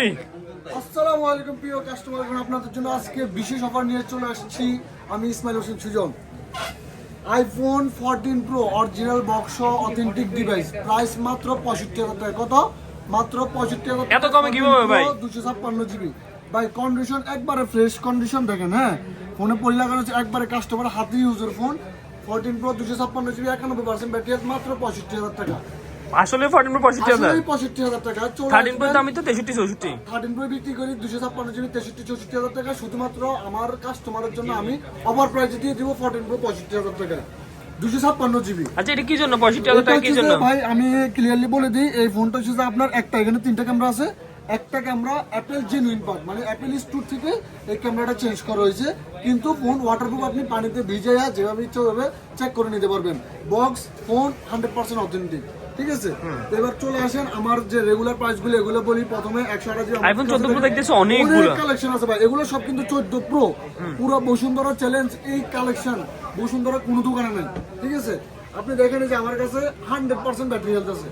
ভাই। আসসালামু আলাইকুম প্রিয় কাস্টমারগণ, আপনাদের জন্য আজকে বিশেষ অফার নিয়ে চলে আসছি আমি Ismail Hossain Sujan. IPhone 14 pro original box authentic device, price মাত্র 65,000 টাকা। কত? মাত্র 65,000 এত কমে কিভাবে ভাই? 256 জিবি ভাই, কন্ডিশন একবারে ফ্রেশ কন্ডিশন। দেখেন, হ্যাঁ, ফোনে পরি লাগানো হচ্ছে একবারে কাস্টমার হাতে ইউজের ফোন। 14 প্রো 256 জিবি 91% ব্যাটারি, মাত্র 65,000 টাকা। আসলে 14 প্রো 65,000, 65,000 টাকা। 13 প্রো দামই তো 63 64। 13 প্রো বিক্রি করি 256 জিবি 63-64,000 টাকা। শুধুমাত্র আমার কাস্টমারের জন্য আমি অফার প্রাইসে দিয়ে দিব 14 প্রো 65,000 টাকা 256 জিবি। আচ্ছা, এটা কি জন্য 65,000 টাকা কি জন্য ভাই আমি ক্লিয়ারলি বলে দিই, এই ফোনটা হচ্ছে আপনার একটা, এখানে 3টা ক্যামেরা আছে। একটা ক্যামেরা অ্যাপেল জেনুইন পার্ট, মানে অ্যাপেল স্টোর থেকে এই ক্যামেরাটা চেঞ্জ করা হয়েছে। কিন্তু ফোন ওয়াটারপ্রুফ, আপনি পানিতে ভিজাইয়া যেভাবে ইচ্ছা ওভাবে চেক করে নিতে পারবেন। বক্স ফোন 100% অথেন্টিক, ঠিক আছে। এবার চলে আসেন আমার যে রেগুলার প্রাইসগুলো, এগুলো বলি। প্রথমে 128 আইফোন 14 প্রো দেখতেছি অনেকগুলো কালেকশন আছে ভাই। এগুলো সব কিন্তু 14 প্রো, পুরো বসুন্ধরা চ্যালেঞ্জ এই কালেকশন বসুন্ধরা কোনো দোকানে নেই, ঠিক আছে। আপনি দেখেন যে আমার কাছে 100% ব্যাটারি হেলথ আছে।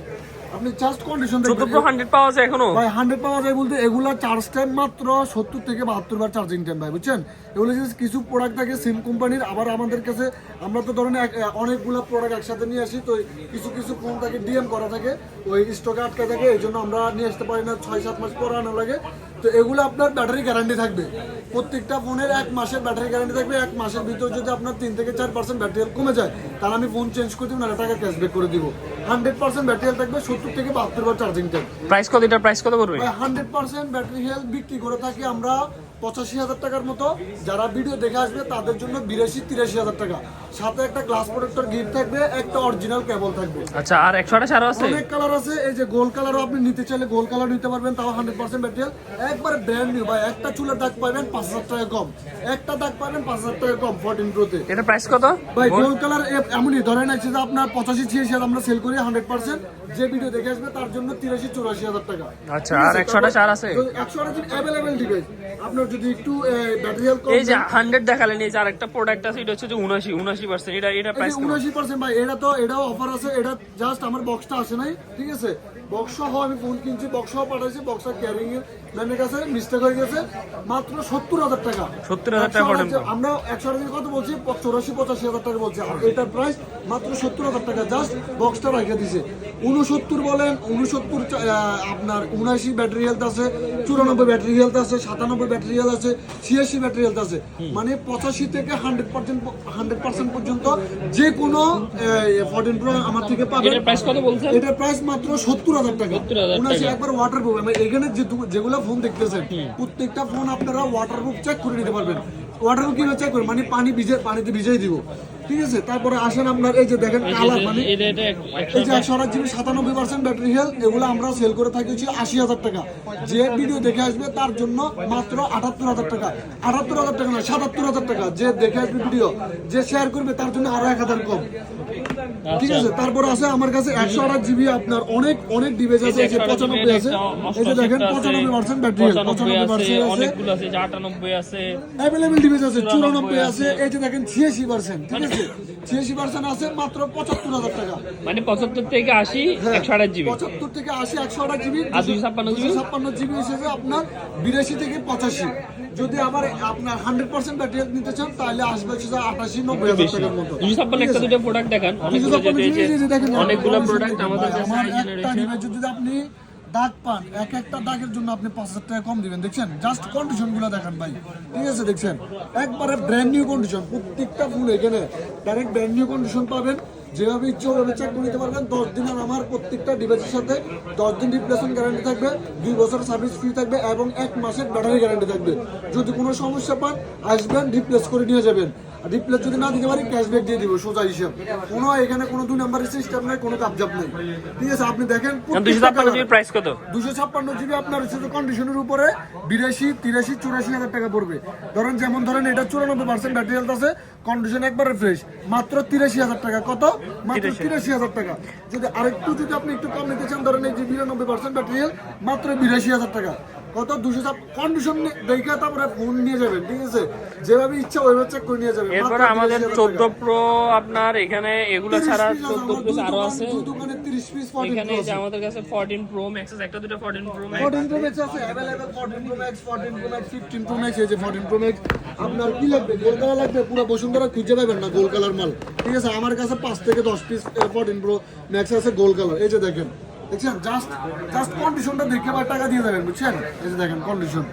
আপনি জাস্ট কন্ডিশন 14 প্রো 100 পাওয়া যায় এখনো ভাই, 100 পাওয়া যায় বলতে এগুলা চার্জ টাইম মাত্র 70 থেকে 72 বার চার্জিং টাইম ভাই, বুঝছেন। এগুলো কিছু প্রোডাক্ট থাকে সিম কোম্পানির, আবার আমাদের কাছে আমরা তো ধরেন অনেকগুলো প্রোডাক্ট একসাথে নিয়ে আসি, তো কিছু কিছু ফোন থাকে ডিএম করা থাকে, ওই স্টকে আটকা থাকে, এই জন্য আমরা নিয়ে আসতে পারি না, 6-7 মাস পরে আনা লাগে। তো এগুলো আপনার ব্যাটারি গ্যারান্টি থাকবে, প্রত্যেকটা ফোনের 1 মাসের ব্যাটারি গ্যারান্টি থাকবে। 1 মাসের ভিতর যদি আপনার 3 থেকে 4% ব্যাটারি কমে যায়, তাহলে আমি ফোন চেঞ্জ করে দিব, না টাকা ক্যাশব্যাক করে দিব। 100% ব্যাটারি থাকবে, 70 থেকে 72 বার চার্জিং টাইম। প্রাইস কত? এটা প্রাইস কত করবে? 100% ব্যাটারি হেলথ বিক্রি করে থাকি আমরা 85,000 টাকার মতো। যারা ভিডিও দেখে আসবে তাদের জন্য 82-83,000 টাকা। সাথে একটা গ্লাস প্রোটেক্টর গিফট থাকবে, একটা অরিজিনাল কেবল থাকবে। আচ্ছা, আর 128 আরো আছে? অনেক কালার আছে, এই যে গোল্ড কালারও আপনি নিতে চাইলে গোল্ড কালার নিতে পারবেন, তাও 100% ব্যাটারি হেলথ, একবারে ব্র্যান্ড নিউ ভাই। একটা চুলের দাগ পাবেন 5,000 টাকা কম, একটা দাগ পাবেন 5,000 টাকা কম 14 প্রোতে। এটা প্রাইস কত ভাই গোল্ড কালার এমনই ধরেন আছে যে আপনার 85-86,000 আমরা সেল করি 100%। যে ভিডিও দেখে আসবে তার জন্য 83-84,000 টাকা। আচ্ছা, আর 128 আর আছে? 128 अवेलेबल ডিভাইস। আপনার যদি একটু ব্যাটারি হেলথ কম, এই যে 100 দেখালেন, এই যে আরেকটা প্রোডাক্ট আছে, এটা হচ্ছে যে 79%। এটা প্রাইস কত? 79% ভাই, এটাও অফার আছে। এটা জাস্ট আমার বক্সটা আসে নাই, ঠিক আছে। বক্স সহ আমি ফোন কিনছি, বক্স সহ পাঠাইছি, বক্সটা ক্যারিং এর ম্যানের কাছে মিস্টেক হয়ে গেছে। মাত্র 70,000 টাকা। 70,000 টাকা পড়ে। আমরা 128 কত বলছি? 84-85,000 টাকা বলছি। আর এটার প্রাইস মাত্র 70,000 টাকা, জাস্ট বক্সটা রেখে দিছে। 69 বলেন, 69 আপনার 79 ব্যাটারি হেলথ আছে, 94 ব্যাটারি হেলথ আছে, 97 ব্যাটারি হেলথ আছে, 86 ব্যাটারি হেলথ আছে। মানে 85 থেকে 100% পর্যন্ত যে কোনো 14 প্রো আমার থেকে পাবেন। এটার প্রাইস কত বলছেন? এটার প্রাইস মাত্র 70,000 টাকা। 79 একবার ওয়াটারপ্রুফ। এখানে যেগুলো ফোন দেখতেছেন প্রত্যেকটা ফোন আপনারা ওয়াটারপ্রুফ চেক করে নিতে পারবেন। ওয়াটারপ্রুফ কিভাবে চেক করবেন? মানে পানিতে ভিজিয়ে দিব, ঠিক আছে। তারপরে আসেন আপনার এই যে দেখেন কালার, মানে এই যে 128 জিবি 97% ব্যাটারি হেলথ, এগুলো আমরা সেল করে থাকি হচ্ছে 80,000 টাকা। যে ভিডিও দেখে আসবে তার জন্য মাত্র 78,000 টাকা। 78,000 টাকা না, 77,000 টাকা। যে দেখে আসবে ভিডিও, যে শেয়ার করবে তার জন্য আরো 1,000 কম, ঠিক আছে। তারপর আছে আমার কাছে 128 জিবি আপনার অনেক অনেক ডিভাইস আছে। এই যে 95 আছে, এই যে দেখেন 95% ব্যাটারি হেলথ, 95% আছে, অনেকগুলো আছে, 98 আছে, अवेलेबल ডিভাইস আছে, 94 আছে, এই যে দেখেন 86%, ঠিক আছে। 86% আছে মাত্র 75,000 টাকা। মানে 75 থেকে 80 128 জিবি। 75 থেকে 80 128 জিবি। আর 256 জিবি হিসেবে আপনার 82 থেকে 85। যদি আবার আপনার 100% ব্যাটারি হেলথ নিতে চান তাহলে আসবে হচ্ছে 88-90,000 টাকার মতো। 256 একটা দুটো প্রোডাক্ট দেখান, অনেকগুলো প্রোডাক্ট আমাদের কাছে একটা ডিভাইস যদি আপনি দাগ পান, একটা দাগের জন্য আপনি 5,000 টাকা কম দিবেন। দেখছেন, জাস্ট কন্ডিশন গুলো দেখেন ভাই, ঠিক আছে। দেখছেন একবারে ব্র্যান্ড নিউ কন্ডিশন, প্রত্যেকটা ফুল এখানে ডাইরেক্ট ব্র্যান্ড নিউ কন্ডিশন পাবেন। যেভাবে ইচ্ছে ওভাবে চেক করে নিতে পারবেন। 10 দিনের আমার প্রত্যেকটা ডিভাইসের সাথে 10 দিন রিপ্লেসমেন্ট গ্যারান্টি থাকবে, 2 বছর সার্ভিস ফ্রি থাকবে এবং 1 মাসের ব্যাটারি গ্যারান্টি থাকবে। যদি কোনো সমস্যা পান আসবেন, রিপ্লেস করে নিয়ে যাবেন। রিপ্লেস যদি না দিতে পারি ক্যাশব্যাক দিয়ে দিব, সোজা হিসাব। কোনো এখানে কোনো 2 নাম্বারের সিস্টেম নাই, কোনো কাপজাপ নাই, ঠিক আছে। আপনি দেখেন 256 জিবি প্রাইস কত? 256 জিবি আপনার হচ্ছে কন্ডিশনের উপরে 82-83-84,000 টাকা পড়বে। ধরেন এটা 94% ব্যাটারি হেলথ আছে, কন্ডিশন একবারে ফ্রেশ, মাত্র 83,000 টাকা। কত? মাত্র 83,000 টাকা। যদি আরেকটু যদি আপনি একটু কম নিতে চান, ধরেন এই যে 92% ব্যাটারি হেলথ, মাত্র 82,000 টাকা। কত 200 কন্ডিশন দেখে তারপরে ফোন নিয়ে যাবেন, ঠিক আছে? যেভাবে ইচ্ছা ওইভাবে চেক করে নিয়ে যাবেন। এরপরে আমাদের 14 প্রো আপনার এখানে এগুলো ছাড়া 14 প্রো আরো আছে। দোকানে 30 পিস 14 এখানে যে আমাদের কাছে 14 প্রো ম্যাক্স আছে, একটা দুটো 14 প্রো ম্যাক্স 14 প্রো ম্যাক্স আছে available. 14 pro max 15 pro max এই যে 14 প্রো ম্যাক্স। আপনার কি লাগবে? গোল কালার লাগবে? পুরো বসুন্ধরা খুঁজে পাবেন না গোল কালার মাল, ঠিক আছে? আমার কাছে 5 থেকে 10 পিস 14 প্রো ম্যাক্স আছে গোল কালার। এই যে দেখেন, দেখছেন? জাস্ট কন্ডিশনটা দেখে আবার টাকা দিয়ে যাবেন, বুঝছেন? এই যে দেখেন কন্ডিশন,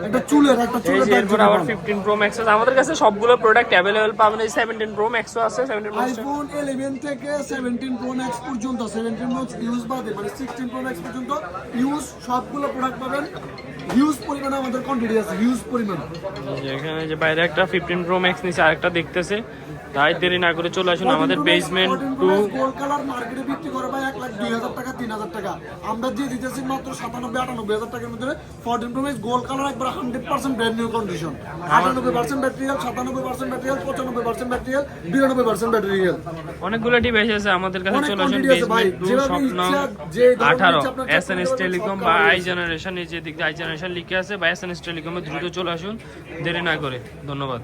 একটা চুলের এরপর আবার 15 প্রো ম্যাক্স আছে। আমাদের কাছে সবগুলো প্রোডাক্ট अवेलेबल পাবেন। এই 17 প্রো ম্যাক্সও আছে। 17 প্রো আইফোন 11 থেকে 17 প্রো ম্যাক্স পর্যন্ত, 17 প্রো ইউজ বাদে মানে 16 প্রো ম্যাক্স পর্যন্ত ইউজ সবগুলো প্রোডাক্ট পাবেন। হিউজ পরিমাণে আমাদের কোয়ান্টিটি আছে, হিউজ পরিমাণ। এখানে যে বাইরে একটা 15 প্রো ম্যাক্স নিচে আরেকটা দেখতেছে, তাই দেরি না করে চলে আসুন আমাদের বেসমেন্ট 2। গোল্ড কালার মার্কেটে বিক্রি করে ভাই 1,02,000 টাকা 3,000 টাকা, আমরা দিয়ে দিতেছি মাত্র 97-98,000 টাকার মধ্যে 14 প্রো ম্যাক্স গোল্ড কালার, একবার 100% brand new condition. 98% battery health, 97% battery health, 95% battery health, 92% battery health. অনেকগুলো ডিভাইস আছে আমাদের কাছে। চলে আসুন বেসমেন্ট 2 স্বপ্ন 18 এসএনএস টেলিকম বা আই জেনারেশন। এই যে দিক আই জেনারেশন লিখে আছে বা এসএনএস টেলিকমে দ্রুত চলে আসুন দেরি না করে। ধন্যবাদ।